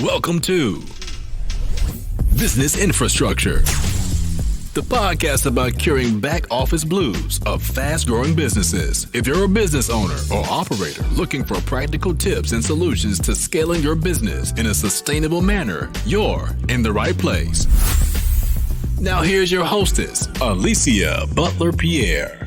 Welcome to Business Infrastructure, the podcast about curing back office blues of fast-growing businesses. If you're a business owner or operator looking for practical tips and solutions to scaling your business in a sustainable manner, you're in the right place. Now here's your hostess, Alicia Butler-Pierre.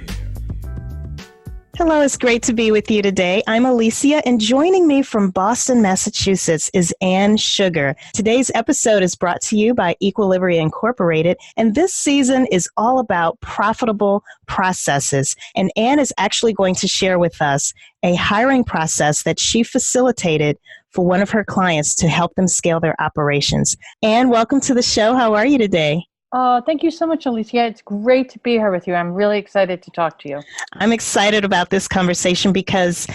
Hello, it's great to be with you today. I'm Alicia, and joining me from Boston, Massachusetts is Ann Sugar. Today's episode is brought to you by Equilibria Incorporated, and this season is all about profitable processes. And Ann is actually going to share with us a hiring process that she facilitated for one of her clients to help them scale their operations. Ann, welcome to the show. How are you today? Thank you so much, Alicia. It's great to be here with you. I'm really excited to talk to you. I'm excited about this conversation because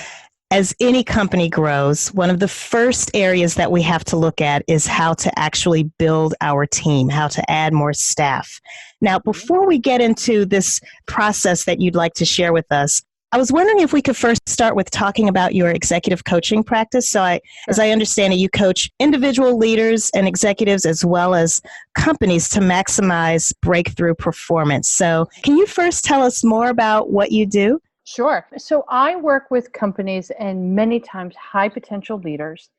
as any company grows, one of the first areas that we have to look at is how to actually build our team, how to add more staff. Now, before we get into this process that you'd like to share with us, I was wondering if we could first start with talking about your executive coaching practice. So as I understand it, you coach individual leaders and executives as well as companies to maximize breakthrough performance. So can you first tell us more about what you do? Sure. So I work with companies and many times high potential leaders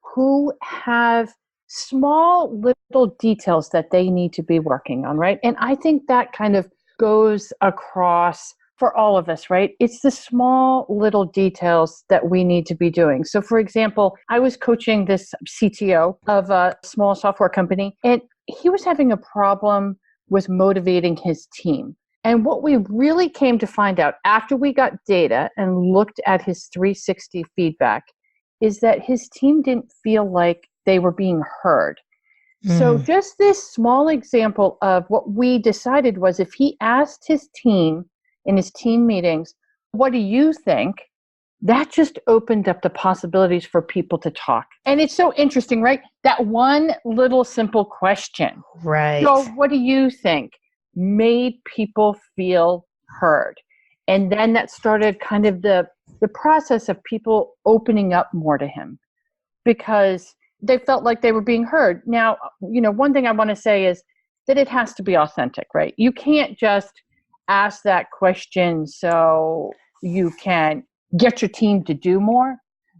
who have small little details that they need to be working on, right? And I think that kind of goes across for all of us, right? It's the small little details that we need to be doing. So for example, I was coaching this CTO of a small software company, and he was having a problem with motivating his team. And what we really came to find out after we got data and looked at his 360 feedback is that his team didn't feel like they were being heard. So just this small example of what we decided was if he asked his team in his team meetings, what do you think? That just opened up the possibilities for people to talk. And it's so interesting, right? That one little simple question. Right. So what do you think? Made people feel heard. And then that started kind of the process of people opening up more to him because they felt like they were being heard. Now, one thing I want to say is that it has to be authentic, right? You can't just ask that question so you can get your team to do more.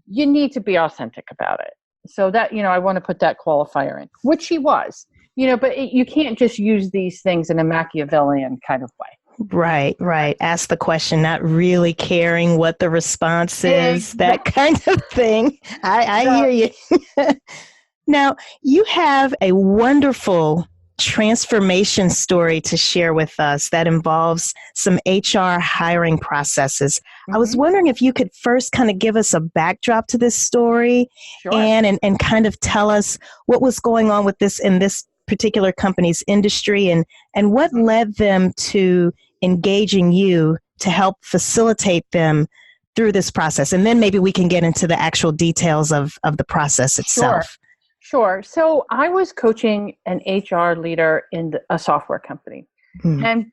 You need to be authentic about it. So that, I want to put that qualifier in, which he was, but you can't just use these things in a Machiavellian kind of way. Right. Ask the question, not really caring what the response is, that kind of thing. I hear you. Now, you have a wonderful transformation story to share with us that involves some HR hiring processes. I was wondering if you could first kind of give us a backdrop to this story. Sure. and kind of tell us what was going on with this in this particular company's industry and what led them to engaging you to help facilitate them through this process. And then maybe we can get into the actual details of the process itself. Sure. So I was coaching an HR leader in a software company. And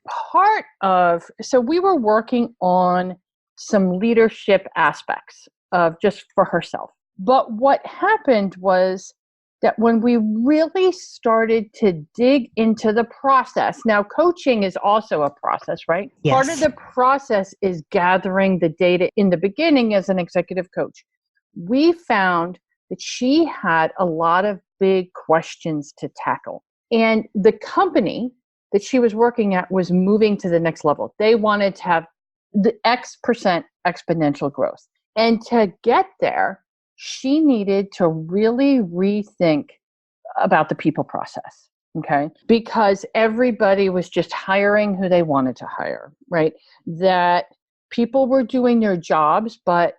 so we were working on some leadership aspects of just for herself. But what happened was that when we really started to dig into the process, now coaching is also a process, right? Yes. Part of the process is gathering the data in the beginning as an executive coach. We found that she had a lot of big questions to tackle. And the company that she was working at was moving to the next level. They wanted to have the X% exponential growth. And to get there, she needed to really rethink about the people process, okay? Because everybody was just hiring who they wanted to hire, right? That people were doing their jobs, but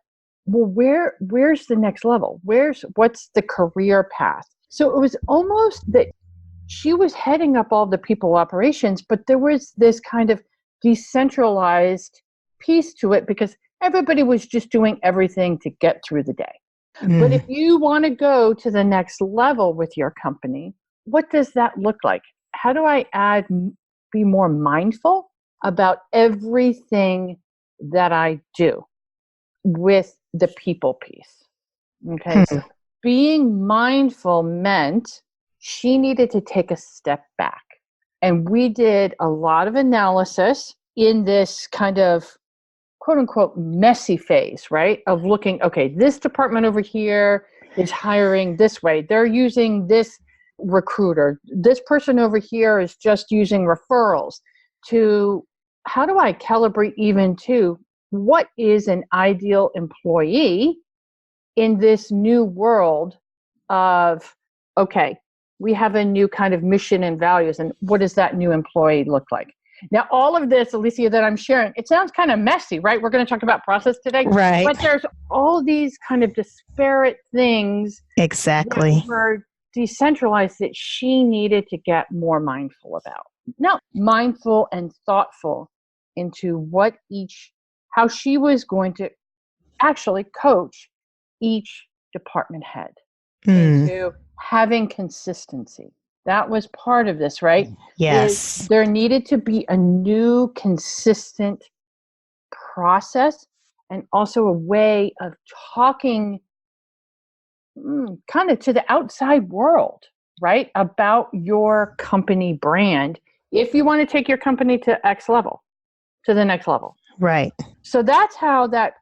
where's the next level? What's the career path? So it was almost that she was heading up all the people operations, but there was this kind of decentralized piece to it because everybody was just doing everything to get through the day. But if you want to go to the next level with your company, what does that look like? How do I be more mindful about everything that I do with the people piece? Okay. being mindful meant she needed to take a step back. And we did a lot of analysis in this kind of quote unquote messy phase, right? Of looking, okay, this department over here is hiring this way. They're using this recruiter. This person over here is just using referrals. To how do I calibrate even to what is an ideal employee in this new world of, okay, we have a new kind of mission and values, and what does that new employee look like? Now, all of this, Alicia, that I'm sharing, it sounds kind of messy, right? We're going to talk about process today. Right. But there's all these kind of disparate things Exactly. that were decentralized that she needed to get more mindful about. Now, mindful and thoughtful into how she was going to actually coach each department head into having consistency. That was part of this, right? Yes. There needed to be a new consistent process and also a way of talking kind of to the outside world, right? About your company brand. If you want to take your company to the next level. Right. So that's how that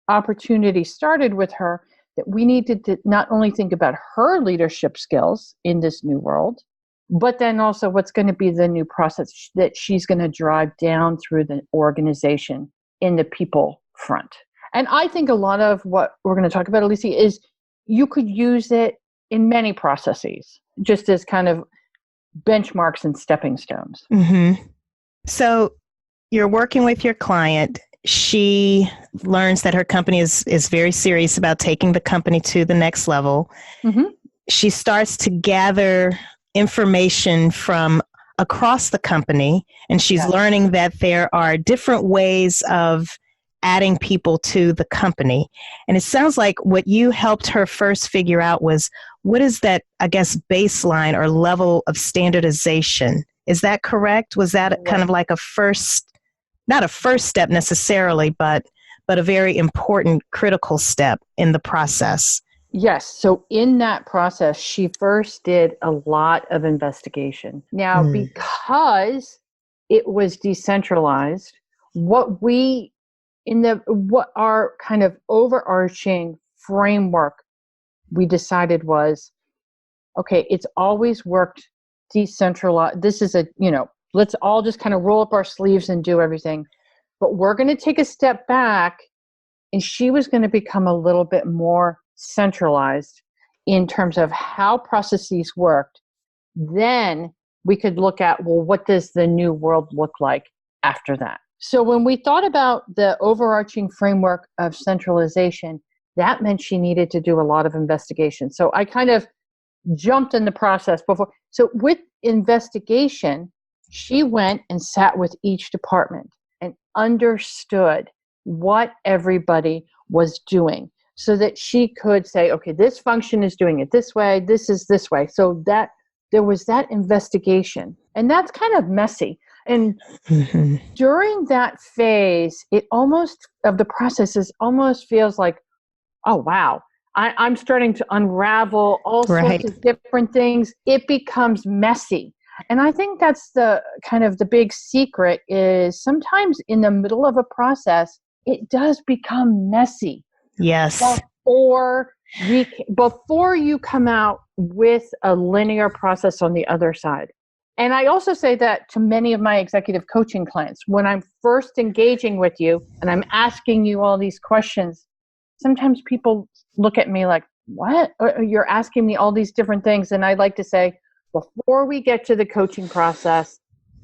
opportunity started with her, that we needed to not only think about her leadership skills in this new world, but then also what's going to be the new process that she's going to drive down through the organization in the people front. And I think a lot of what we're going to talk about, Alicia, is you could use it in many processes, just as kind of benchmarks and stepping stones. Mm-hmm. So you're working with your client. She learns that her company is very serious about taking the company to the next level. Mm-hmm. She starts to gather information from across the company, and she's learning that there are different ways of adding people to the company. And it sounds like what you helped her first figure out was, what is that, I guess, baseline or level of standardization? Is that correct? Was that kind of like not a first step necessarily, but a very important critical step in the process? Yes. So in that process, she first did a lot of investigation. Now, because it was decentralized, what our kind of overarching framework we decided was, okay, it's always worked decentralized. This is let's all just kind of roll up our sleeves and do everything. But we're going to take a step back, and she was going to become a little bit more centralized in terms of how processes worked. Then we could look at, well, what does the new world look like after that? So when we thought about the overarching framework of centralization, that meant she needed to do a lot of investigation. So I kind of jumped in the process before. So with investigation, she went and sat with each department and understood what everybody was doing, so that she could say, okay, this function is doing it this way, this is this way. So that there was that investigation. And that's kind of messy. And during that phase, of the process almost feels like, oh, wow, I'm starting to unravel all sorts of different things. It becomes messy. And I think that's the kind of the big secret, is sometimes in the middle of a process, it does become messy. Yes. Before you come out with a linear process on the other side. And I also say that to many of my executive coaching clients, when I'm first engaging with you and I'm asking you all these questions, sometimes people look at me like, what? You're asking me all these different things. And I like to say, before we get to the coaching process,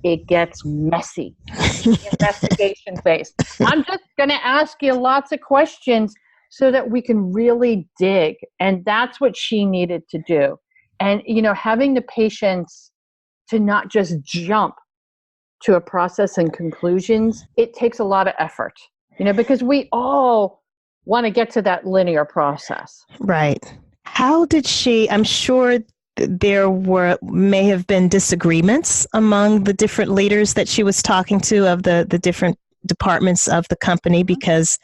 it gets messy. Investigation phase. I'm just going to ask you lots of questions so that we can really dig. And that's what she needed to do. And, having the patience to not just jump to a process and conclusions, it takes a lot of effort, because we all want to get to that linear process. Right. How did I'm sure there may have been disagreements among the different leaders that she was talking to of the different departments of the company, because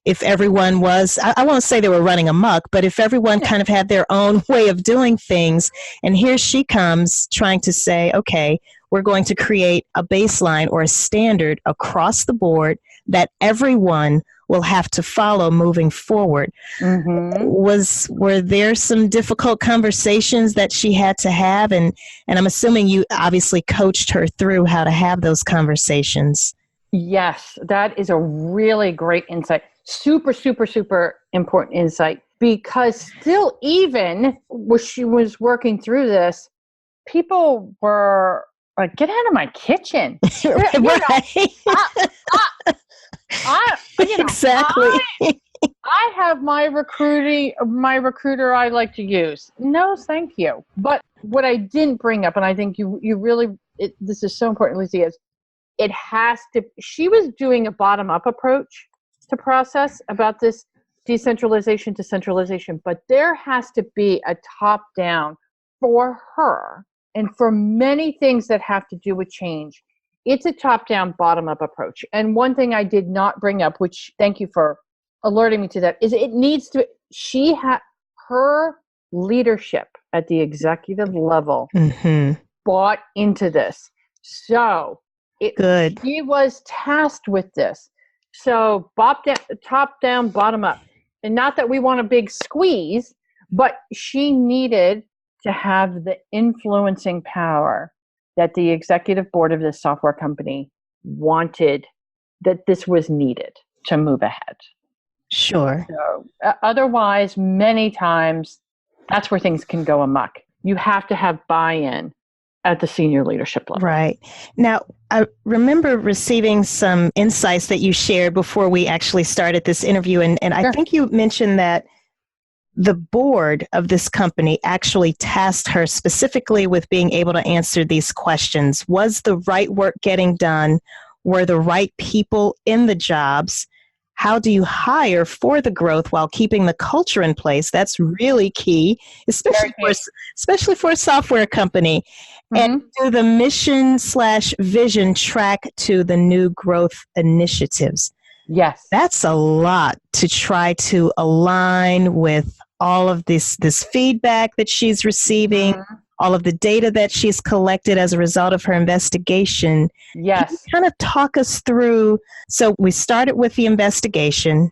if everyone was, I won't say they were running amok, but if everyone kind of had their own way of doing things, and here she comes trying to say, okay, we're going to create a baseline or a standard across the board that everyone will have to follow moving forward. Were there some difficult conversations that she had to have? And I'm assuming you obviously coached her through how to have those conversations. Yes, that is a really great insight. Super, super, super important insight, because still, even when she was working through this, people were like, get out of my kitchen. Exactly. I have my recruiter I like to use. No, thank you. But what I didn't bring up, and I think you really, this is so important, Lizzie, is she was doing a bottom-up approach to process about this decentralization to centralization, but there has to be a top-down for her. And for many things that have to do with change, it's a top-down, bottom-up approach. And one thing I did not bring up, which thank you for alerting me to that, is her leadership at the executive level bought into this. So she was tasked with this. So top down, bottom up. And not that we want a big squeeze, but she needed to have the influencing power that the executive board of this software company wanted, that this was needed to move ahead. Sure. So, otherwise, many times, that's where things can go amok. You have to have buy-in at the senior leadership level. Right. Now, I remember receiving some insights that you shared before we actually started this interview. And I think you mentioned that the board of this company actually tasked her specifically with being able to answer these questions. Was the right work getting done? Were the right people in the jobs? How do you hire for the growth while keeping the culture in place? That's really key, especially for a software company. And do the mission/vision track to the new growth initiatives? Yes. That's a lot to try to align with all of this feedback that she's receiving, all of the data that she's collected as a result of her investigation. Yes. Can you kind of talk us through? So we started with the investigation.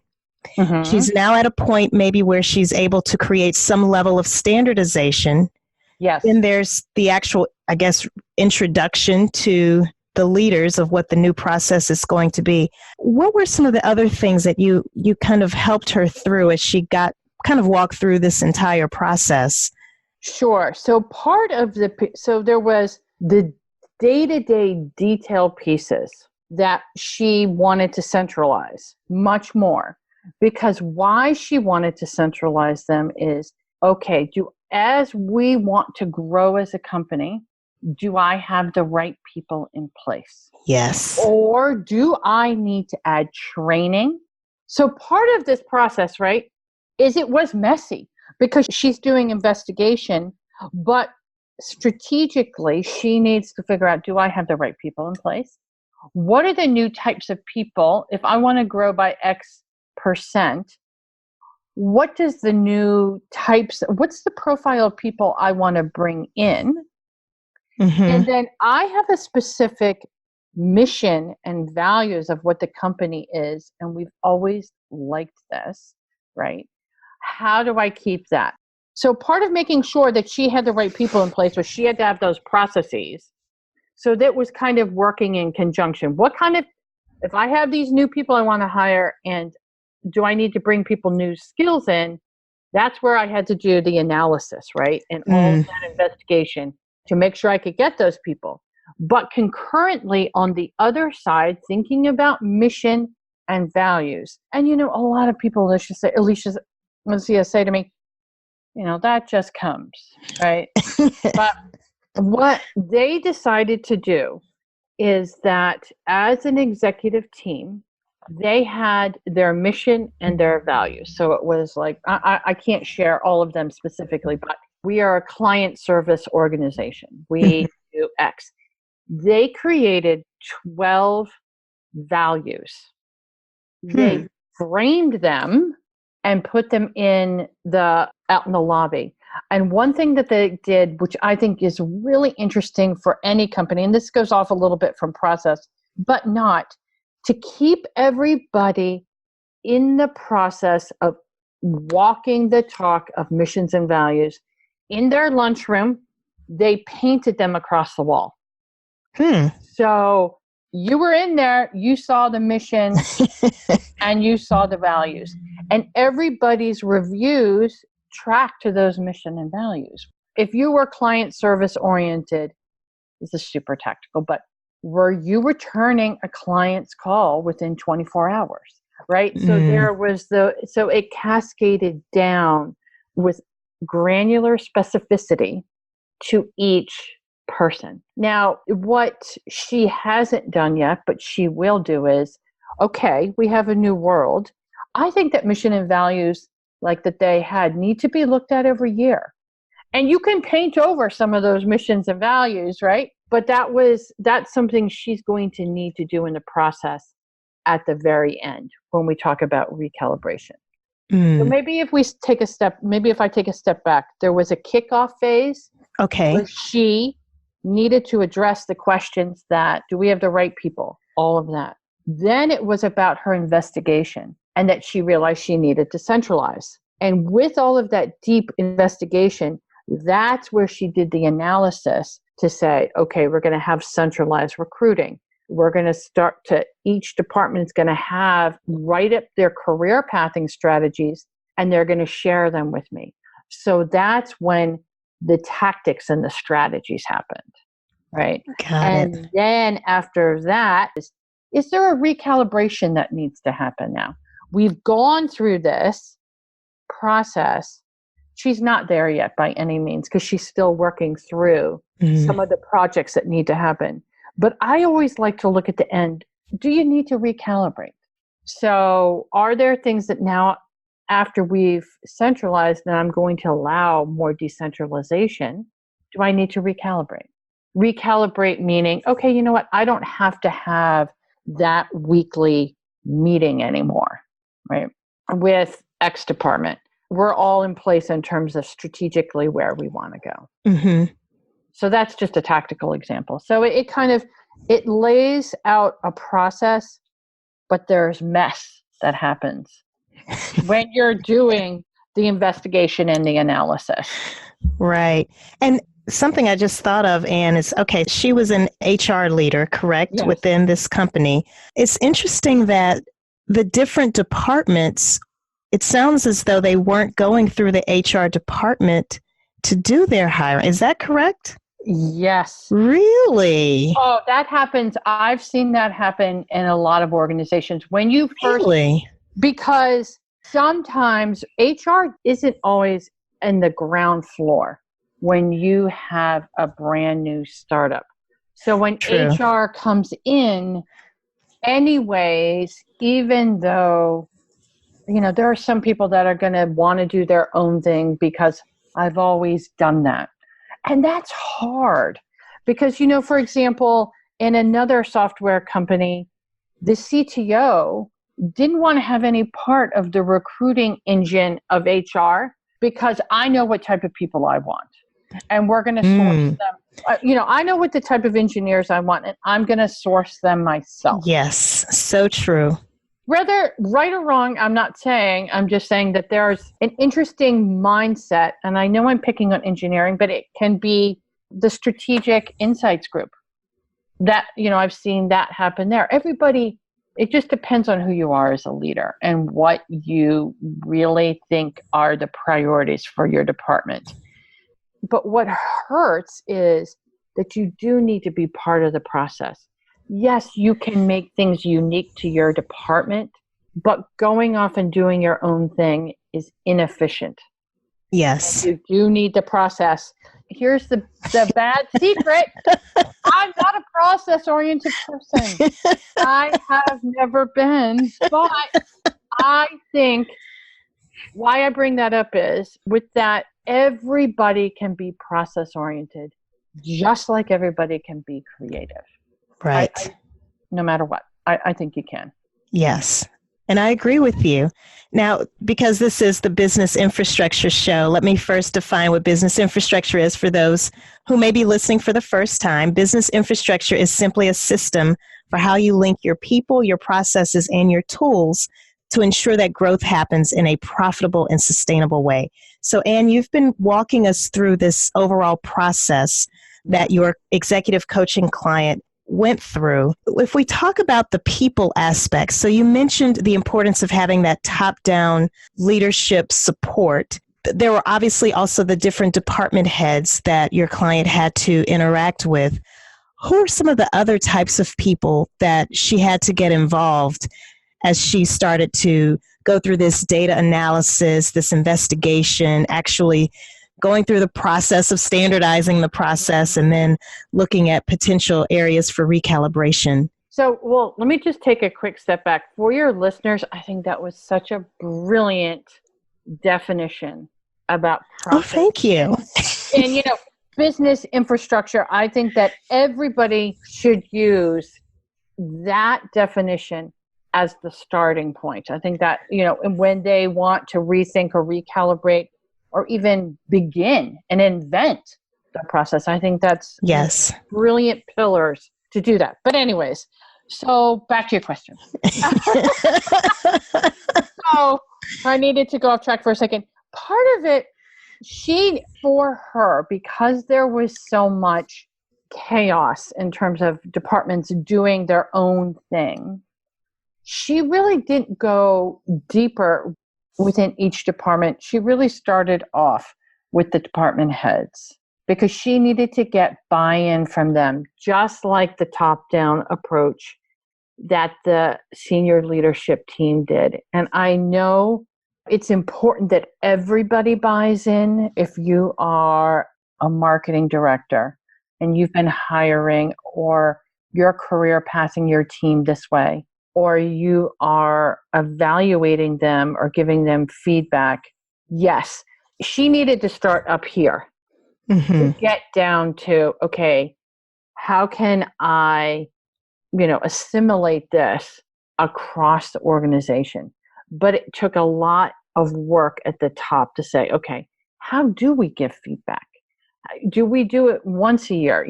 She's now at a point maybe where she's able to create some level of standardization. Yes. Then there's the actual, I guess, introduction to the leaders of what the new process is going to be. What were some of the other things that you kind of helped her through as she walked through this entire process? Sure. So there was the day-to-day detail pieces that she wanted to centralize much more, because why she wanted to centralize them is, okay, as we want to grow as a company, do I have the right people in place? Yes. Or do I need to add training? So part of this process, right, is it was messy because she's doing investigation, but strategically she needs to figure out, do I have the right people in place? What are the new types of people? If I want to grow by X percent, what does the new what's the profile of people I want to bring in? And then I have a specific mission and values of what the company is, and we've always liked this, right? How do I keep that? So part of making sure that she had the right people in place was she had to have those processes. So that was kind of working in conjunction. If I have these new people I want to hire, and do I need to bring people new skills in? That's where I had to do the analysis, right? And all of that investigation to make sure I could get those people. But concurrently, on the other side, thinking about mission and values. And, a lot of people, Alicia say to me, that just comes, right? But what they decided to do is that as an executive team, they had their mission and their values. So it was like, I can't share all of them specifically, but we are a client service organization. We do X. They created 12 values. They framed them and put them out in the lobby. And one thing that they did, which I think is really interesting for any company, and this goes off a little bit from process, but not, to keep everybody in the process of walking the talk of missions and values. In their lunchroom, they painted them across the wall. So you were in there, you saw the mission and you saw the values. And everybody's reviews track to those mission and values. If you were client service oriented, this is super tactical, but were you returning a client's call within 24 hours, right? So so it cascaded down with granular specificity to each person. Now, what she hasn't done yet, but she will do is, okay, we have a new world. I think that mission and values like that they had need to be looked at every year. And you can paint over some of those missions and values, right? But that's something she's going to need to do in the process at the very end when we talk about recalibration. So maybe if I take a step back, there was a kickoff phase. Okay. Where she needed to address the questions that, do we have the right people? All of that. Then it was about her investigation and that she realized she needed to centralize. And with all of that deep investigation, that's where she did the analysis to say, okay, we're going to have centralized recruiting. We're going to each department is going to write up their career pathing strategies, and they're going to share them with me. So that's when the tactics and the strategies happened, right? And then after that, is there a recalibration that needs to happen now? We've gone through this process. She's not there yet by any means because she's still working through some of the projects that need to happen. But I always like to look at the end. Do you need to recalibrate? So are there things that now, after we've centralized and I'm going to allow more decentralization, do I need to recalibrate? Recalibrate meaning, okay, you know what? I don't have to have that weekly meeting anymore, right? With X department. We're all in place in terms of strategically where we want to go. So that's just a tactical example. So it lays out a process, but there's mess that happens when you're doing the investigation and the analysis. Right. And something I just thought of, Anne, is, okay, she was an HR leader, correct, Yes. within this company. It's interesting that the different departments, it sounds as though they weren't going through the HR department to do their hiring. Is that correct? Yes. Really? Oh, that happens. I've seen that happen in a lot of organizations. When you first, Really? because sometimes HR isn't always in the ground floor when you have a brand new startup. So when True. HR comes in, anyways, even though, there are some people that are going to want to do their own thing because I've always done that. And that's hard because, for example, in another software company, the CTO didn't want to have any part of the recruiting engine of HR because I know what type of people I want. And we're going to source them. I know what the type of engineers I want, and I'm going to source them myself. Yes, so true. Whether right or wrong, I'm not saying. I'm just saying that there's an interesting mindset, and I know I'm picking on engineering, but it can be the strategic insights group. That, I've seen that happen there. Everybody, it just depends on who you are as a leader and what you really think are the priorities for your department. But what hurts is that you do need to be part of the process. Yes, you can make things unique to your department, but going off and doing your own thing is inefficient. Yes. You do need the process. Here's the bad secret. I'm not a process-oriented person. I have never been, but I think why I bring that up is with that, everybody can be process-oriented, just like everybody can be creative. Right. No matter what. I think you can. Yes. And I agree with you. Now, because this is the Business Infrastructure Show, let me first define what business infrastructure is for those who may be listening for the first time. Business infrastructure is simply a system for how you link your people, your processes, and your tools to ensure that growth happens in a profitable and sustainable way. So, Anne, you've been walking us through this overall process that your executive coaching client went through. If we talk about the people aspects, so you mentioned the importance of having that top-down leadership support. There were obviously also the different department heads that your client had to interact with. Who are some of the other types of people that she had to get involved as she started to go through this data analysis, this investigation, actually going through the process of standardizing the process and then looking at potential areas for recalibration? So, well, let me just take a quick step back. For your listeners, I think that was such a brilliant definition about process. Oh, thank you. And, business infrastructure, I think that everybody should use that definition as the starting point. I think that, when they want to rethink or recalibrate or even begin and invent the process, I think that's yes, brilliant pillars to do that. But anyways, so back to your question. So I needed to go off track for a second. Part of it, for her, because there was so much chaos in terms of departments doing their own thing, she really didn't go deeper within each department. She really started off with the department heads because she needed to get buy-in from them, just like the top-down approach that the senior leadership team did. And I know it's important that everybody buys in. If you are a marketing director and you've been hiring, or your career passing your team this way, or you are evaluating them or giving them feedback, yes, she needed to start up here to get down to, okay, how can I, assimilate this across the organization? But it took a lot of work at the top to say, okay, how do we give feedback? Do we do it once a year?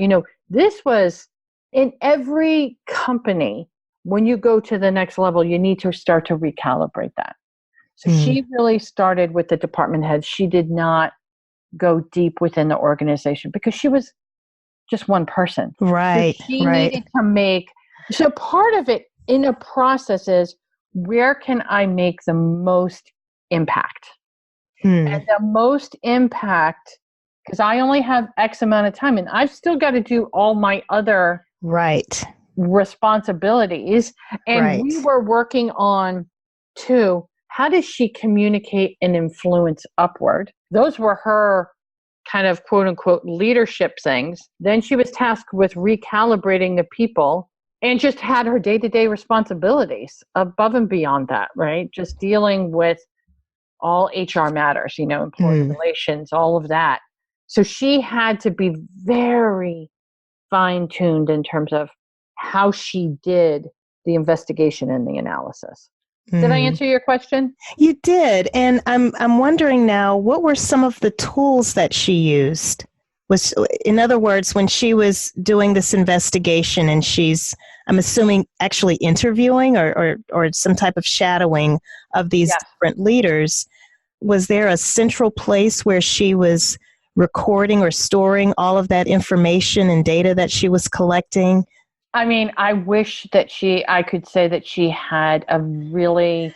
This was in every company. When you go to the next level, you need to start to recalibrate that. So she really started with the department heads. She did not go deep within the organization because she was just one person. Right. So she needed to make, so part of it in a process is, where can I make the most impact? And the most impact, because I only have X amount of time and I've still got to do all my other responsibilities. And we were working on how does she communicate and influence upward? Those were her kind of quote unquote leadership things. Then she was tasked with recalibrating the people and just had her day-to-day responsibilities above and beyond that, right? Just dealing with all HR matters, employee relations, all of that. So she had to be very fine-tuned in terms of how she did the investigation and the analysis. Did I answer your question? You did. And I'm wondering now, what were some of the tools that she used? In other words, when she was doing this investigation and she's, I'm assuming, actually interviewing or some type of shadowing of these different leaders, was there a central place where she was recording or storing all of that information and data that she was collecting? I mean, I wish that I could say that she had a really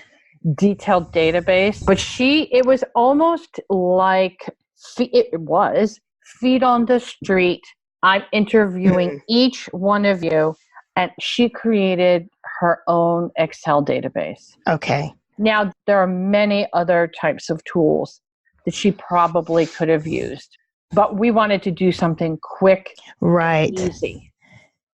detailed database, but it was almost like, it was feet on the street. I'm interviewing each one of you, and she created her own Excel database. Okay. Now, there are many other types of tools that she probably could have used, but we wanted to do something quick, easy.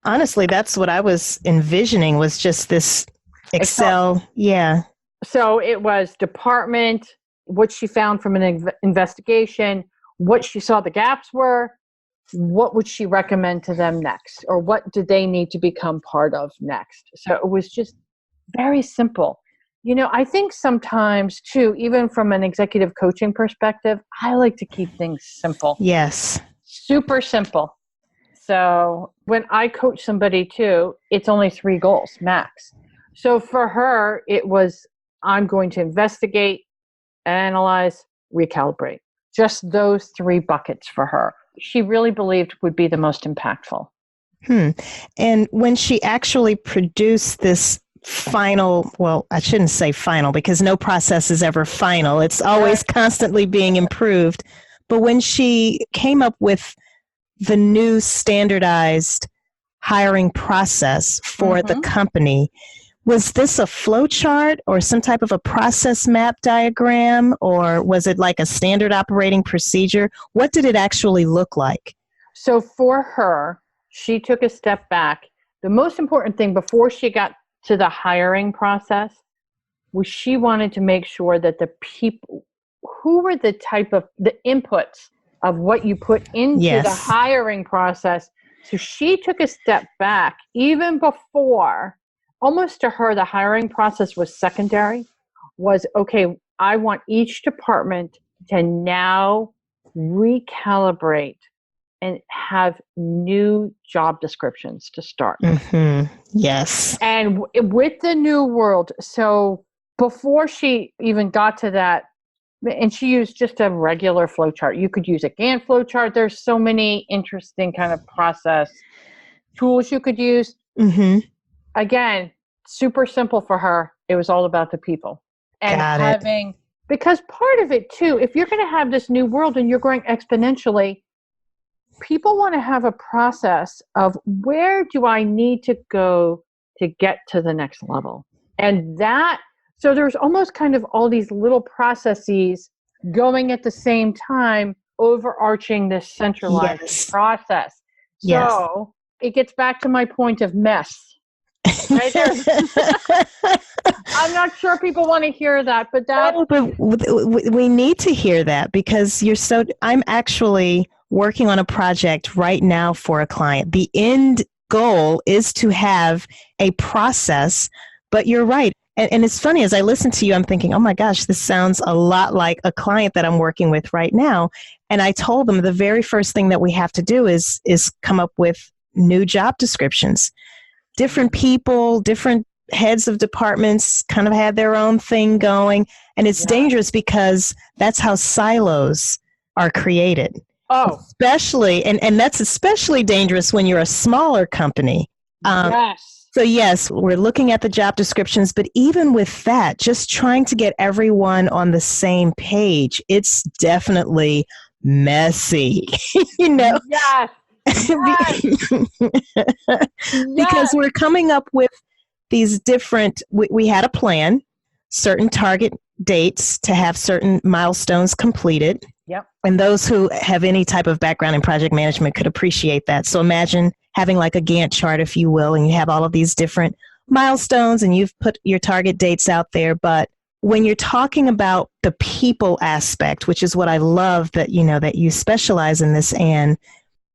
Honestly, that's what I was envisioning, was just this Excel. Yeah. So it was department, what she found from an investigation, what she saw the gaps were, what would she recommend to them next, or what did they need to become part of next? So it was just very simple. I think sometimes too, even from an executive coaching perspective, I like to keep things simple. Yes. Super simple. So when I coach somebody too, it's only 3 goals max. So for her, it was, I'm going to investigate, analyze, recalibrate. Just those 3 buckets for her. She really believed would be the most impactful. And when she actually produced this final, well, I shouldn't say final because no process is ever final. It's always constantly being improved. But when she came up with the new standardized hiring process for the company, was this a flow chart or some type of a process map diagram, or was it like a standard operating procedure? What did it actually look like? So for her, she took a step back. The most important thing before she got to the hiring process was she wanted to make sure that the people who were the inputs of what you put into the hiring process. So she took a step back even before, almost to her, the hiring process was secondary, was, okay, I want each department to now recalibrate and have new job descriptions to start. Yes. And with the new world, so before she even got to that, and she used just a regular flow chart. You could use a Gantt flow chart. There's so many interesting kind of process tools you could use. Again, super simple for her. It was all about the people. And because part of it too, if you're going to have this new world and you're growing exponentially, people want to have a process of where do I need to go to get to the next level? And so there's almost kind of all these little processes going at the same time, overarching this centralized process. So it gets back to my point of mess. Right there. I'm not sure people want to hear that, but we need to hear that because I'm actually working on a project right now for a client. The end goal is to have a process, but you're right. And it's funny, as I listen to you, I'm thinking, oh my gosh, this sounds a lot like a client that I'm working with right now. And I told them the very first thing that we have to do is come up with new job descriptions. Different people, different heads of departments kind of had their own thing going. And it's dangerous because that's how silos are created. Oh, especially, and that's especially dangerous when you're a smaller company. So yes, we're looking at the job descriptions, but even with that, just trying to get everyone on the same page, it's definitely messy, Yes. Because we're coming up with these different, we had a plan, certain target dates to have certain milestones completed. Yep. And those who have any type of background in project management could appreciate that. So imagine having like a Gantt chart, if you will, and you have all of these different milestones and you've put your target dates out there. But when you're talking about the people aspect, which is what I love that, that you specialize in this, Anne,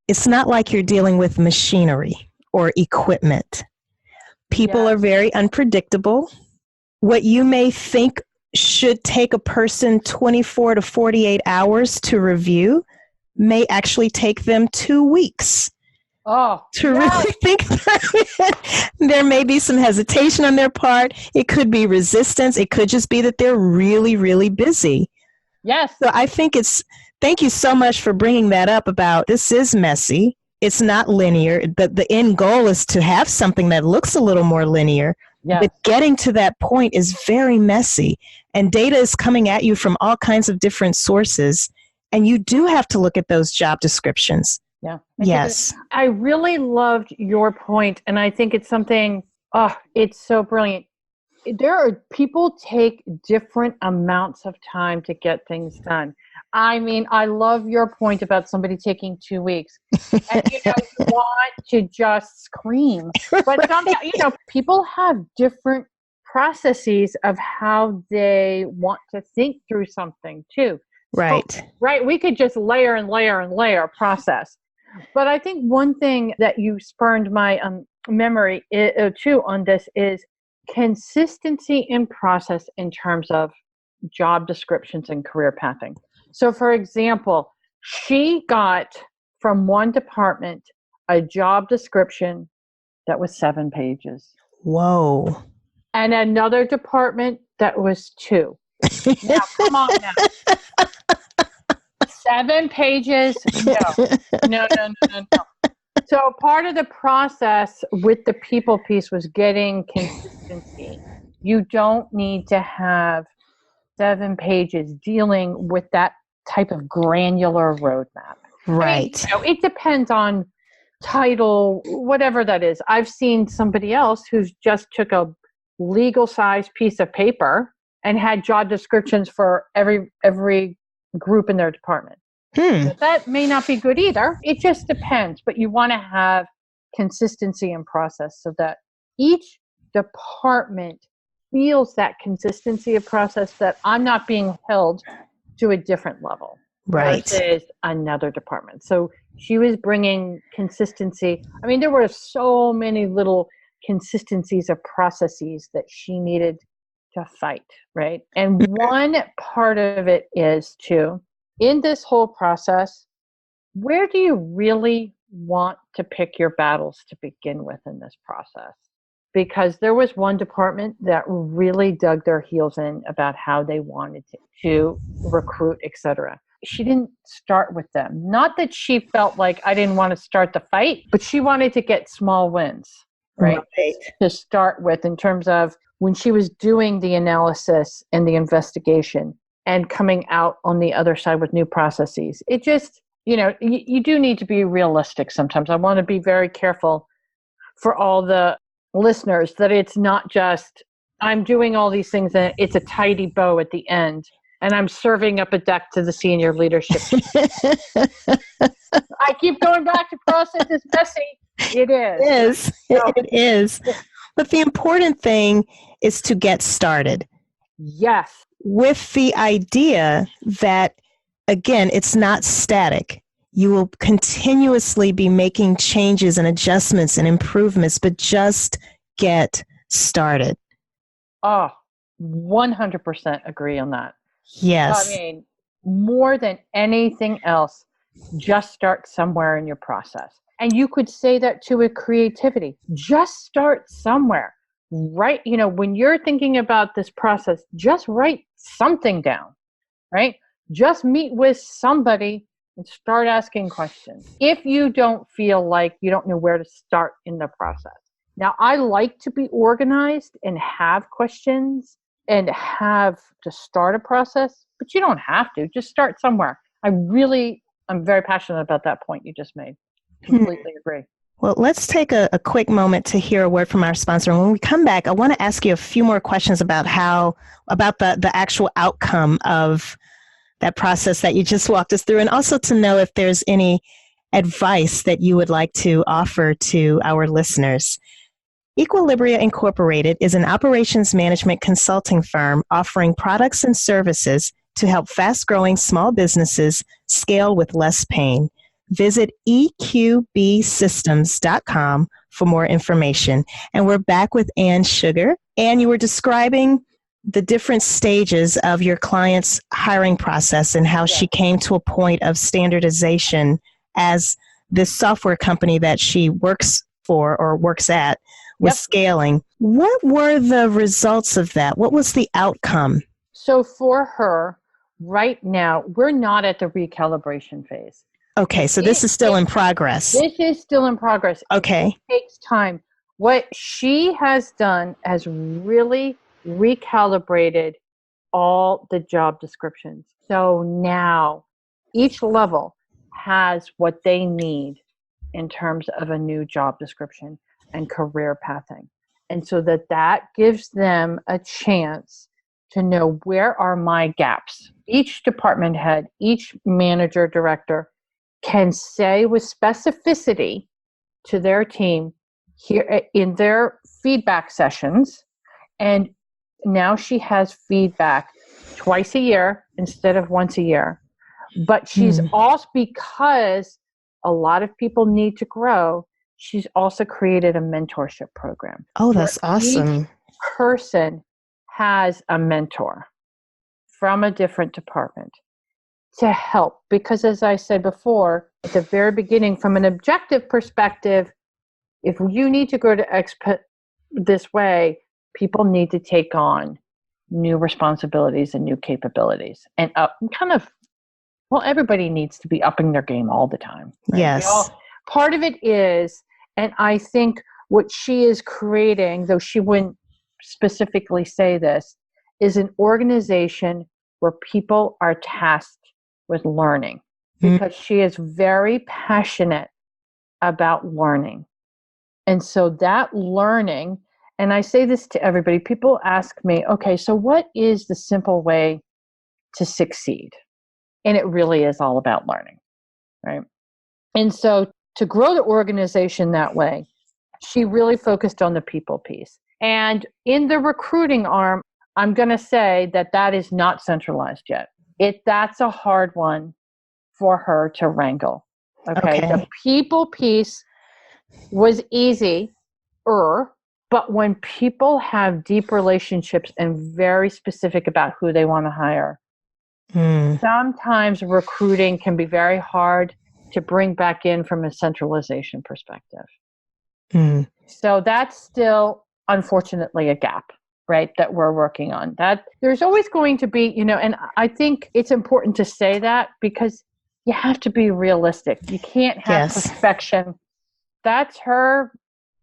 it's not like you're dealing with machinery or equipment. People are very unpredictable. What you may think should take a person 24 to 48 hours to review may actually take them 2 weeks. Really think there may be some hesitation on their part. It could be resistance. It could just be that they're really, really busy. Yes. So I think thank you so much for bringing that up about this is messy. It's not linear. The end goal is to have something that looks a little more linear. Yes. But getting to that point is very messy. And data is coming at you from all kinds of different sources. And you do have to look at those job descriptions. Yeah. Yes. I really loved your point, and I think it's something, it's so brilliant. People take different amounts of time to get things done. I mean, I love your point about somebody taking 2 weeks. And, you want to just scream. But sometimes, people have different processes of how they want to think through something too. Right. So, right. We could just layer and layer and layer process. But I think one thing that you spurned my memory too on this is consistency in process in terms of job descriptions and career pathing. So, for example, she got from one department a job description that was 7 pages. Whoa. And another department that was 2. Now, come on now. 7 pages? No. So part of the process with the people piece was getting consistency. You don't need to have 7 pages dealing with that type of granular roadmap. Right. I mean, it depends on title, whatever that is. I've seen somebody else who's just took a legal size piece of paper and had job descriptions for every group in their department. That may not be good either. It just depends. But you want to have consistency in process so that each department feels that consistency of process, that I'm not being held to a different level versus another department. So she was bringing consistency. I mean, there were so many little consistencies of processes that she needed to fight, right? And one part of it is to, in this whole process, where do you really want to pick your battles to begin with in this process? Because there was one department that really dug their heels in about how they wanted to recruit, etc. She didn't start with them. Not that she felt like I didn't want to start the fight, but she wanted to get small wins, right? To start with, in terms of when she was doing the analysis and the investigation and coming out on the other side with new processes. It just, you do need to be realistic sometimes. I want to be very careful for all the listeners that it's not just, I'm doing all these things and it's a tidy bow at the end and I'm serving up a deck to the senior leadership. I keep going back to process is messy. It is. It is. But the important thing is to get started. Yes. With the idea that, again, it's not static. You will continuously be making changes and adjustments and improvements, but just get started. Oh, 100% agree on that. Yes. I mean, more than anything else, just start somewhere in your process. And you could say that to a creativity. Just start somewhere. Right? When you're thinking about this process, just write something down, right? Just meet with somebody and start asking questions. If you don't feel like you don't know where to start in the process. Now, I like to be organized and have questions and have to start a process, but you don't have to. Just start somewhere. I'm very passionate about that point you just made. Completely agree. Well, let's take a quick moment to hear a word from our sponsor. And when we come back, I want to ask you a few more questions about the actual outcome of that process that you just walked us through, and also to know if there's any advice that you would like to offer to our listeners. Equilibria Incorporated is an operations management consulting firm offering products and services to help fast-growing small businesses scale with less pain. Visit eqbsystems.com for more information. And we're back with Ann Sugar. Ann, you were describing the different stages of your client's hiring process and how she came to a point of standardization as this software company that she works for or works at was scaling. What were the results of that? What was the outcome? So for her, right now, we're not at the recalibration phase. Okay, so this is still in progress. This is still in progress. Okay. It takes time. What she has done has really recalibrated all the job descriptions. So now each level has what they need in terms of a new job description and career pathing. And so that gives them a chance to know, where are my gaps? Each department head, each manager, director can say with specificity to their team here in their feedback sessions. And now she has feedback twice a year instead of once a year. But she's also, because a lot of people need to grow, she's also created a mentorship program. Oh, that's awesome. person has a mentor from a different department to help. Because as I said before, at the very beginning, from an objective perspective, if you need to grow to expat this way, people need to take on new responsibilities and new capabilities and everybody needs to be upping their game all the time. Right? Yes. Part of it is, and I think what she is creating, though she wouldn't specifically say this, is an organization where people are tasked with learning, because she is very passionate about learning. And so that learning, and I say this to everybody, people ask me, okay, so what is the simple way to succeed? And it really is all about learning, right? And so to grow the organization that way, she really focused on the people piece. And in the recruiting arm, I'm going to say that is not centralized yet. That's a hard one for her to wrangle. Okay. The people piece was easy, but when people have deep relationships and very specific about who they want to hire, sometimes recruiting can be very hard to bring back in from a centralization perspective. So that's still, unfortunately, a gap, right, that we're working on. That there's always going to be, and I think it's important to say that because you have to be realistic. You can't have perfection. That's her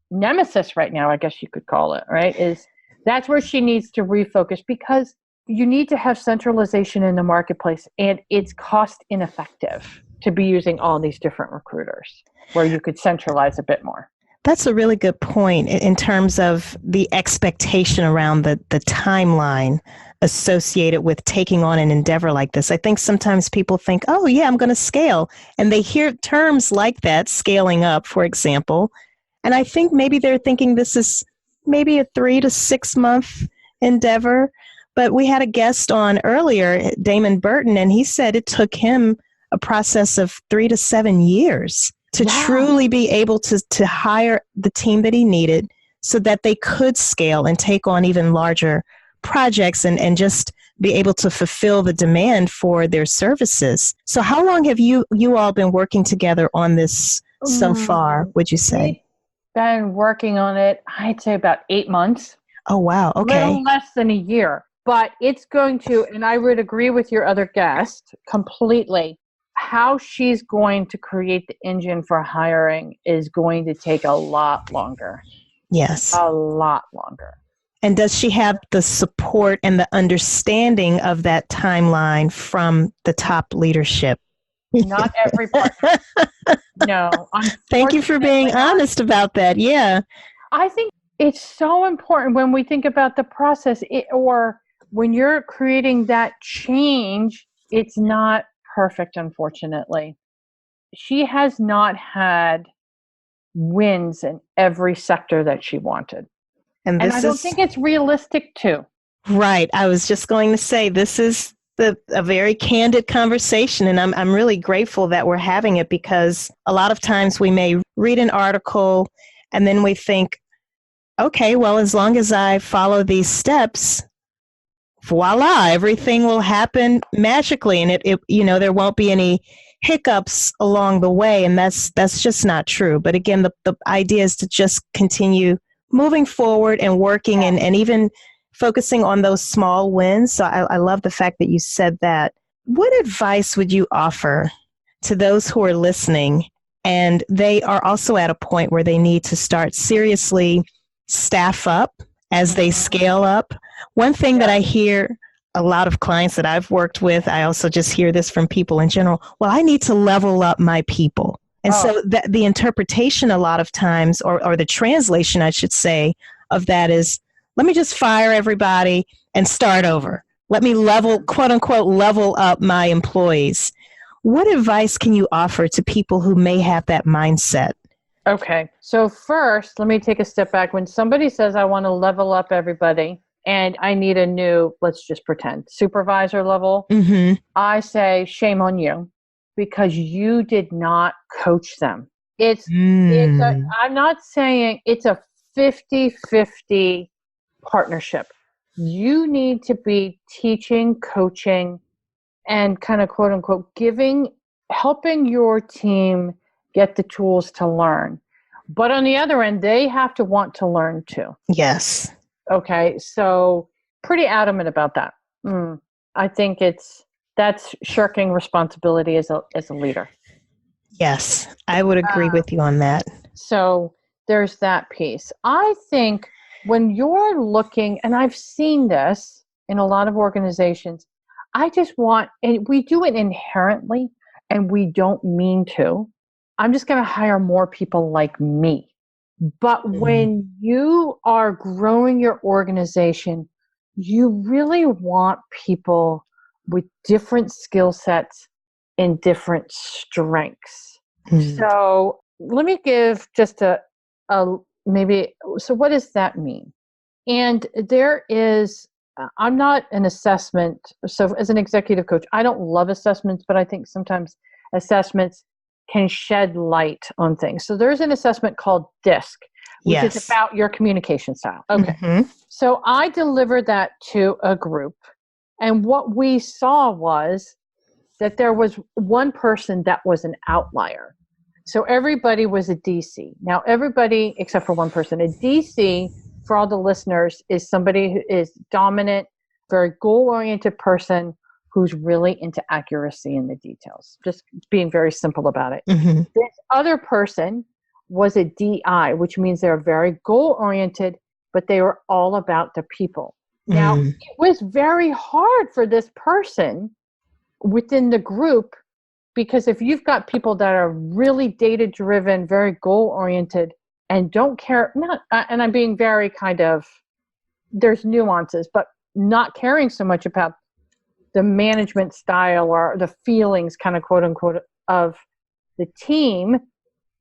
nemesis right now, I guess you could call it, right? That's where she needs to refocus, because you need to have centralization in the marketplace, and it's cost ineffective to be using all these different recruiters where you could centralize a bit more. That's a really good point in terms of the expectation around the timeline associated with taking on an endeavor like this. I think sometimes people think, oh, yeah, I'm going to scale. And they hear terms like that, scaling up, for example. And I think maybe they're thinking this is maybe a 3 to 6 month endeavor. But we had a guest on earlier, Damon Burton, and he said it took him a process of 3 to 7 years to truly be able to hire the team that he needed so that they could scale and take on even larger projects and just be able to fulfill the demand for their services. So how long have you all been working together on this so far, would you say? We've been working on it, I'd say about 8 months. Oh, wow. Okay. A little less than a year. But it's going to, and I would agree with your other guest completely, how she's going to create the engine for hiring is going to take a lot longer. Yes. A lot longer. And does she have the support and the understanding of that timeline from the top leadership? Not every partner. No. Thank you for being honest about that. Yeah. I think it's so important when we think about the process, or when you're creating that change, it's not perfect, unfortunately. She has not had wins in every sector that she wanted. And I don't think it's realistic to. Right. I was just going to say, this is a very candid conversation, and I'm really grateful that we're having it, because a lot of times we may read an article and then we think, okay, well, as long as I follow these steps, voila, everything will happen magically, and it there won't be any hiccups along the way, and that's just not true. But again, the idea is to just continue moving forward and working and even focusing on those small wins. So I love the fact that you said that. What advice would you offer to those who are listening and they are also at a point where they need to start seriously staff up as they scale up? One thing that I hear a lot of clients that I've worked with, I also just hear this from people in general, well, I need to level up my people. And so the interpretation a lot of times, or the translation, I should say, of that is, let me just fire everybody and start over. Let me quote unquote, level up my employees. What advice can you offer to people who may have that mindset? Okay. So first, let me take a step back. When somebody says, I want to level up everybody and I need a new, let's just pretend, supervisor level, I say, shame on you, because you did not coach them. I'm not saying it's a 50-50 partnership. You need to be teaching, coaching, and kind of quote unquote helping your team get the tools to learn. But on the other end, they have to want to learn too. Yes. Okay. So pretty adamant about that. I think that's shirking responsibility as a leader. Yes. I would agree with you on that. So there's that piece. I think when you're looking, and I've seen this in a lot of organizations, and we do it inherently and we don't mean to. I'm just going to hire more people like me. But when you are growing your organization, you really want people with different skill sets and different strengths. So let me give just so what does that mean? And there is, I'm not an assessment. So as an executive coach, I don't love assessments, but I think sometimes assessments can shed light on things. So there's an assessment called DISC, which is about your communication style. Okay. So I delivered that to a group. And what we saw was that there was one person that was an outlier. So everybody was a DC. Now, everybody except for one person. A DC, for all the listeners, is somebody who is dominant, very goal-oriented person who's really into accuracy in the details. Just being very simple about it. This other person was a DI, which means they're very goal-oriented, but they were all about the people. Now, it was very hard for this person within the group, because if you've got people that are really data-driven, very goal-oriented, and don't care, and I'm being very there's nuances, but not caring so much about the management style or the feelings, kind of quote unquote, of the team,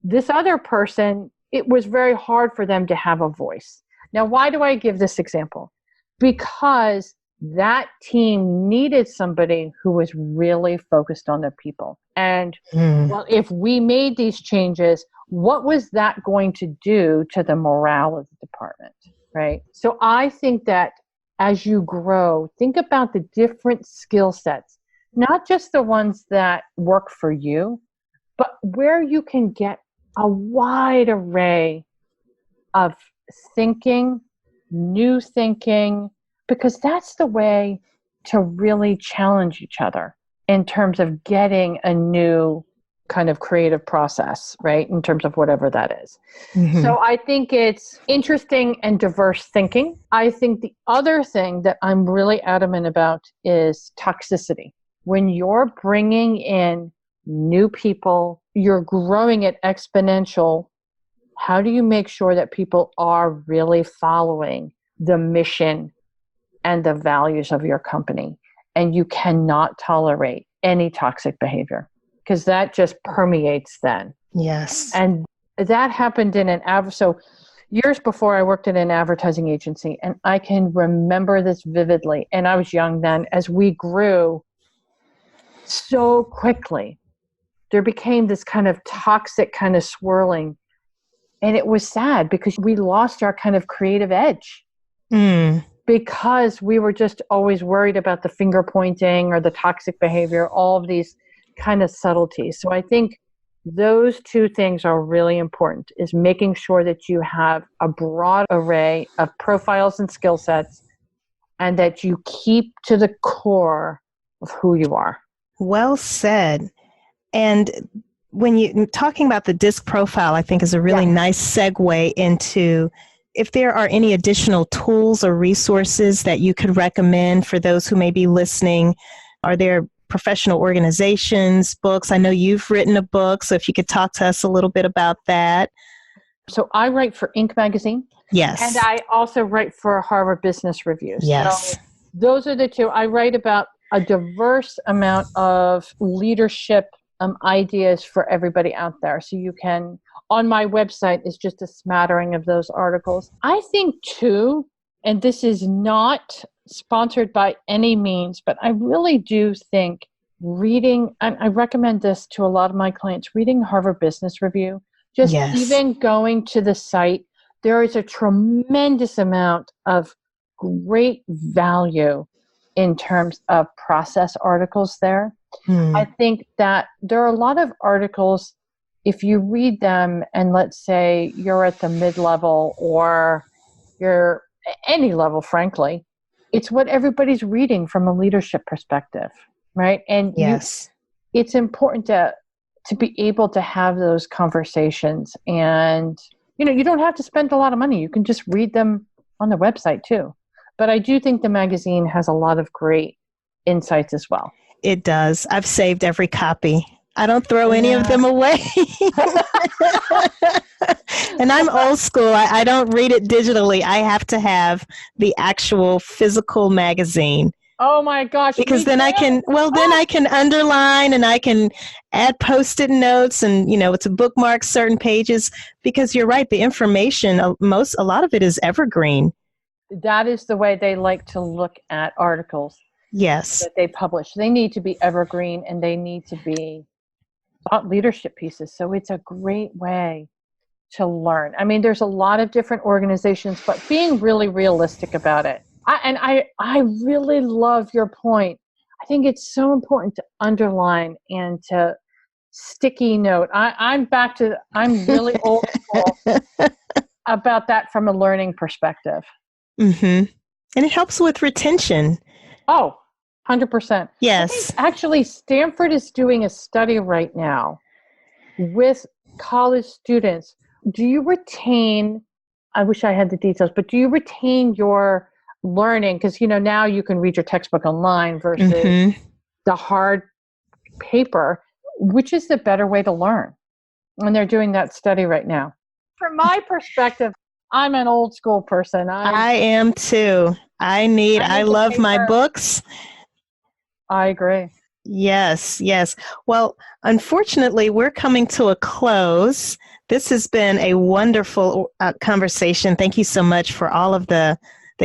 this other person, it was very hard for them to have a voice. Now, why do I give this example? Because that team needed somebody who was really focused on the people. And well, if we made these changes, what was that going to do to the morale of the department, right? So I think that as you grow, think about the different skill sets, not just the ones that work for you, but where you can get a wide array of thinking, new thinking, because that's the way to really challenge each other in terms of getting a new kind of creative process, right? In terms of whatever that is. So I think it's interesting and diverse thinking. I think the other thing that I'm really adamant about is toxicity. When you're bringing in new people, you're growing it exponential. How do you make sure that people are really following the mission and the values of your company? And you cannot tolerate any toxic behavior, because that just permeates then. Yes. And that happened in so years before, I worked in an advertising agency, and I can remember this vividly. And I was young then. As we grew so quickly, there became this kind of toxic kind of swirling. And it was sad because we lost our kind of creative edge. Because we were just always worried about the finger pointing or the toxic behavior, all of these kind of subtleties. So I think those two things are really important, is making sure that you have a broad array of profiles and skill sets, and that you keep to the core of who you are. Well said. And when you're talking about the DISC profile, I think is a really nice segue into if there are any additional tools or resources that you could recommend for those who may be listening. Are there professional organizations, books? I know you've written a book, so if you could talk to us a little bit about that. So I write for Inc. magazine. Yes. And I also write for Harvard Business Review. Yes. So those are the two. I write about a diverse amount of leadership ideas for everybody out there. So you can, on my website is just a smattering of those articles. I think too, and this is not sponsored by any means, but I really do think reading, and I recommend this to a lot of my clients, reading Harvard Business Review, just even going to the site, there is a tremendous amount of great value in terms of process articles there. I think that there are a lot of articles, if you read them and let's say you're at the mid-level or you're any level, frankly, it's what everybody's reading from a leadership perspective, right? And Yes. it's important to be able to have those conversations. And, you don't have to spend a lot of money. You can just read them on the website too. But I do think the magazine has a lot of great insights as well. It does. I've saved every copy. I don't throw any of them away. And I'm old school. I don't read it digitally. I have to have the actual physical magazine. Oh my gosh. Because then I can underline and I can add Post-it notes and, to bookmark certain pages, because you're right. The information, a lot of it is evergreen. That is the way they like to look at articles. Yes. That they publish. They need to be evergreen and they need to be thought leadership pieces. So it's a great way to learn. I mean, there's a lot of different organizations, but being really realistic about it. I really love your point. I think it's so important to underline and to sticky note. I'm really old school about that from a learning perspective. Mm-hmm. And it helps with retention. Oh, 100%. Yes. Actually, Stanford is doing a study right now with college students. Do you retain, I wish I had the details, but do you retain your learning? Because, now you can read your textbook online versus the hard paper. Which is the better way to learn? And they're doing that study right now. From my perspective, I'm an old school person. I am too. I love my books. I agree. Yes. Well, unfortunately, we're coming to a close. This has been a wonderful conversation. Thank you so much for all of the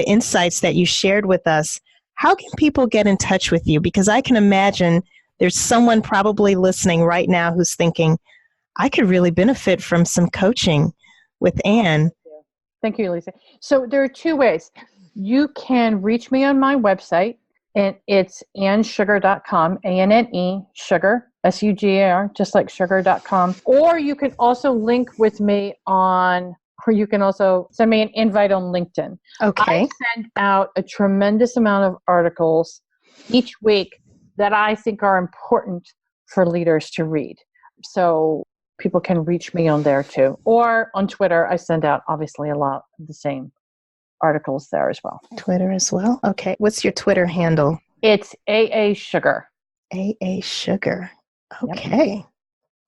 insights that you shared with us. How can people get in touch with you? Because I can imagine there's someone probably listening right now who's thinking, I could really benefit from some coaching with Anne. Thank you, Lisa. So there are two ways. You can reach me on my website, and it's annesugar.com, A-N-N-E, sugar, S-U-G-A-R, just like sugar.com. Or you can also link with me or you can also send me an invite on LinkedIn. Okay. I send out a tremendous amount of articles each week that I think are important for leaders to read. So people can reach me on there too. Or on Twitter, I send out obviously a lot of the same articles there as well. Twitter as well? Okay. What's your Twitter handle? It's AA Sugar. AA Sugar. Okay. Yep.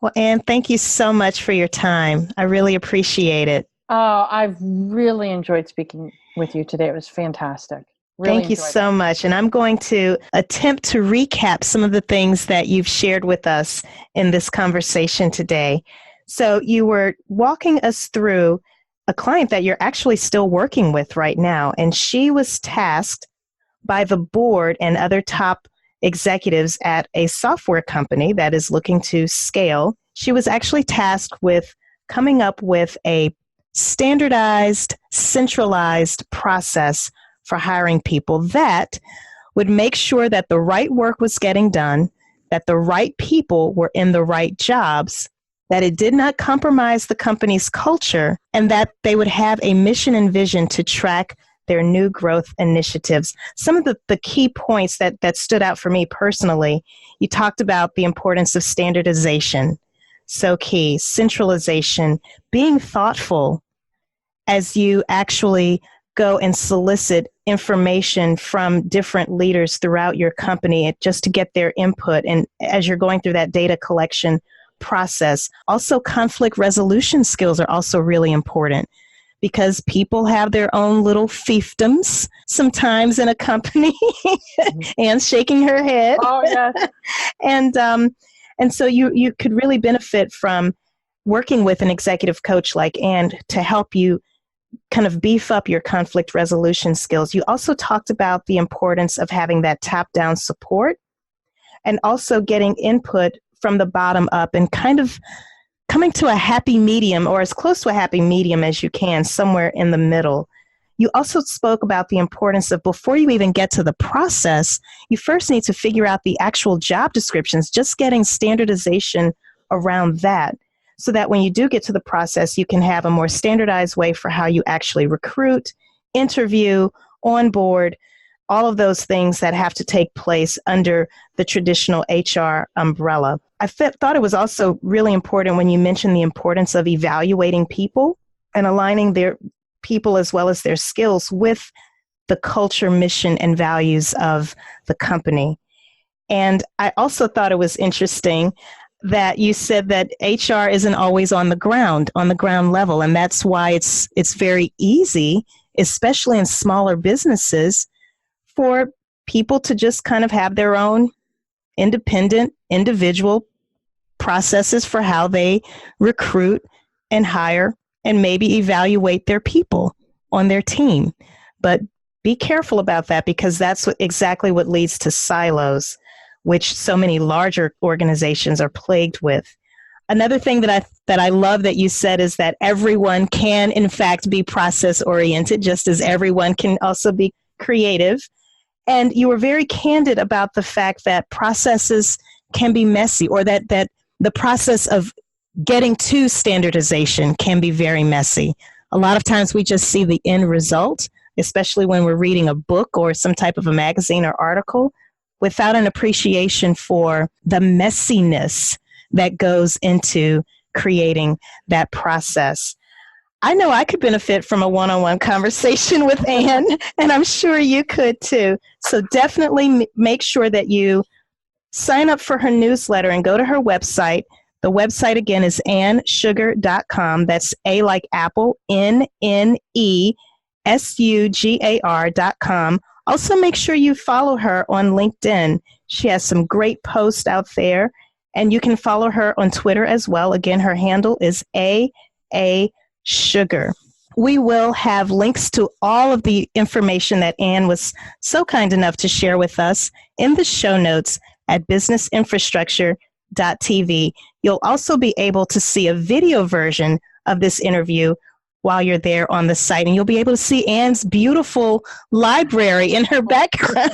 Well, Anne, thank you so much for your time. I really appreciate it. Oh, I've really enjoyed speaking with you today. It was fantastic. Really Thank you so much. And I'm going to attempt to recap some of the things that you've shared with us in this conversation today. So you were walking us through a client that you're actually still working with right now, and she was tasked by the board and other top executives at a software company that is looking to scale. She was actually tasked with coming up with a standardized, centralized process for hiring people that would make sure that the right work was getting done, that the right people were in the right jobs, that it did not compromise the company's culture, and that they would have a mission and vision to track their new growth initiatives. Some of the key points that stood out for me personally, you talked about the importance of standardization. So key, centralization, being thoughtful as you actually go and solicit information from different leaders throughout your company just to get their input. And as you're going through that data collection process, also conflict resolution skills are also really important, because people have their own little fiefdoms sometimes in a company. Anne's shaking her head. Oh, yes. And so you could really benefit from working with an executive coach like Anne to help you kind of beef up your conflict resolution skills. You also talked about the importance of having that top-down support and also getting input from the bottom up and kind of coming to a happy medium, or as close to a happy medium as you can, somewhere in the middle. You also spoke about the importance of, before you even get to the process, you first need to figure out the actual job descriptions, just getting standardization around that, so that when you do get to the process, you can have a more standardized way for how you actually recruit, interview, onboard, all of those things that have to take place under the traditional HR umbrella. I thought it was also really important when you mentioned the importance of evaluating people and aligning their people as well as their skills with the culture, mission, and values of the company. And I also thought it was interesting that you said that HR isn't always on the ground level. And that's why it's very easy, especially in smaller businesses, for people to just kind of have their own independent, individual processes for how they recruit and hire and maybe evaluate their people on their team. But be careful about that, because that's exactly what leads to silos, which so many larger organizations are plagued with. Another thing that I love that you said is that everyone can, in fact, be process oriented, just as everyone can also be creative. And you were very candid about the fact that processes can be messy, or that the process of getting to standardization can be very messy. A lot of times we just see the end result, especially when we're reading a book or some type of a magazine or article, without an appreciation for the messiness that goes into creating that process. I know I could benefit from a one-on-one conversation with Ann, and I'm sure you could too. So definitely make sure that you sign up for her newsletter and go to her website. The website again is annsugar.com. That's A like Apple, NNESUGAR.com. Also make sure you follow her on LinkedIn. She has some great posts out there, and you can follow her on Twitter as well. Again, her handle is AA_Sugar. We will have links to all of the information that Ann was so kind enough to share with us in the show notes at businessinfrastructure.tv. You'll also be able to see a video version of this interview while you're there on the site, and you'll be able to see Ann's beautiful library in her background.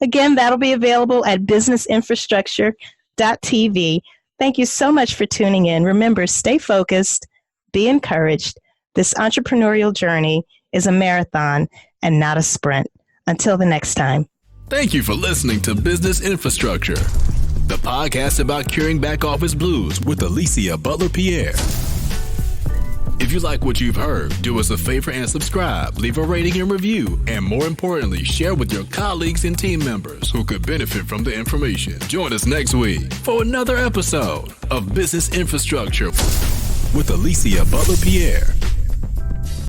Again, that'll be available at businessinfrastructure.tv. Thank you so much for tuning in. Remember, stay focused, be encouraged. This entrepreneurial journey is a marathon and not a sprint. Until the next time. Thank you for listening to Business Infrastructure, the podcast about curing back office blues with Alicia Butler-Pierre. If you like what you've heard, do us a favor and subscribe, leave a rating and review, and more importantly, share with your colleagues and team members who could benefit from the information. Join us next week for another episode of Business Infrastructure with Alicia Butler-Pierre.